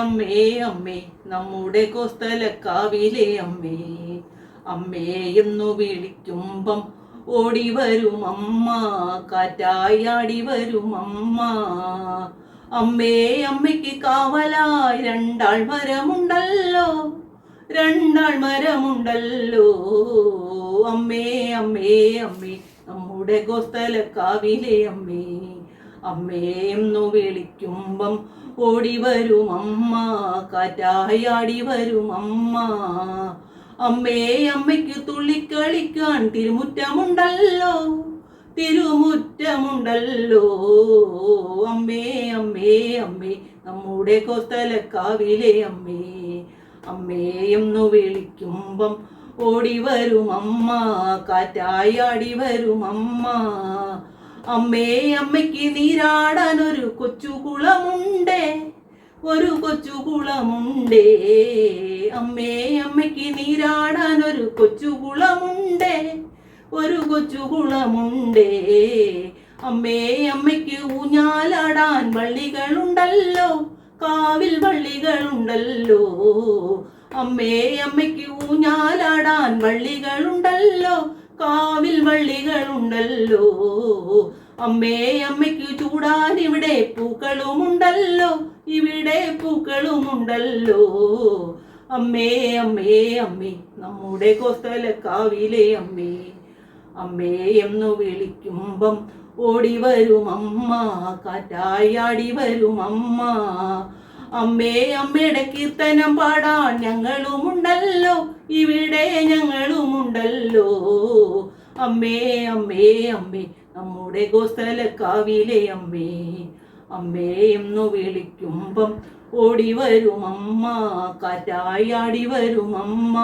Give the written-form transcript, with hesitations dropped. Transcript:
അമ്മേ അമ്മേ നമ്മുടെ കോസ്തലക്കാവിലെ അമ്മേ അമ്മേ എന്നു വിളിക്കുമ്പം ഓടി വരും അമ്മ, കാറ്റായാടി വരും അമ്മ. അമ്മേ അമ്മയ്ക്ക് കാവലായി രണ്ടാൾ മരമുണ്ടല്ലോ, രണ്ടാൾ മരമുണ്ടല്ലോ. അമ്മേ അമ്മേ അമ്മേ നമ്മുടെ കോസ്തലക്കാവിലെ അമ്മേ അമ്മേ എന്നു വിളിക്കുമ്പം ഓടി വരും അമ്മ, കാറ്റായാടി വരും അമ്മ. അമ്മേ അമ്മയ്ക്ക് തുള്ളിക്കളിക്കാൻ തിരുമുറ്റമുണ്ടല്ലോ, തിരുമുറ്റമുണ്ടല്ലോ. അമ്മേ അമ്മേ അമ്മേ നമ്മുടെ കോസ്തലക്കാവിലെ അമ്മേ അമ്മേ എന്നു വിളിക്കുമ്പം ഓടി വരും അമ്മ, കാറ്റായാടി വരും അമ്മ. അമ്മേ അമ്മയ്ക്ക് നീരാടാൻ ഒരു കൊച്ചു കുളമുണ്ടേ, ഒരു കൊച്ചു കുളമുണ്ടേ. അമ്മേ അമ്മയ്ക്ക് നീരാടാൻ ഒരു കൊച്ചു കുളമുണ്ടേ, ഒരു കൊച്ചു കുളമുണ്ടേ. അമ്മേ അമ്മയ്ക്ക് ഊഞ്ഞാലാടാൻ വള്ളികളുണ്ടല്ലോ, കാവിൽ വള്ളികളുണ്ടല്ലോ. അമ്മേ അമ്മയ്ക്ക് ഊഞ്ഞാലാടാൻ വള്ളികളുണ്ടല്ലോ, കാവിൽ വള്ളികളുണ്ടല്ലോ. അമ്മേ അമ്മയ്ക്ക് ചൂടാൻ ഇവിടെ പൂക്കളുമുണ്ടല്ലോ, ഇവിടെ പൂക്കളുമുണ്ടല്ലോ. അമ്മേ അമ്മേ അമ്മേ നമ്മുടെ കോസ്തലക്കാവിലെ അമ്മേ അമ്മേ എന്നു വിളിക്കുമ്പം ഓടി വരും അമ്മ, കാറ്റായാടി വരും അമ്മ. അമ്മേ അമ്മയുടെ കീർത്തനം പാടാൻ ഞങ്ങളുമുണ്ടല്ലോ, ഇവിടെ ഞങ്ങളുമുണ്ടല്ലോ. അമ്മേ അമ്മേ അമ്മേ നമ്മുടെ കോസ്തലക്കാവിലെ അമ്മേ അമ്മേ എന്നു വിളിക്കുമ്പം ഓടി വരും അമ്മ, കാറ്റായാടി വരും അമ്മ.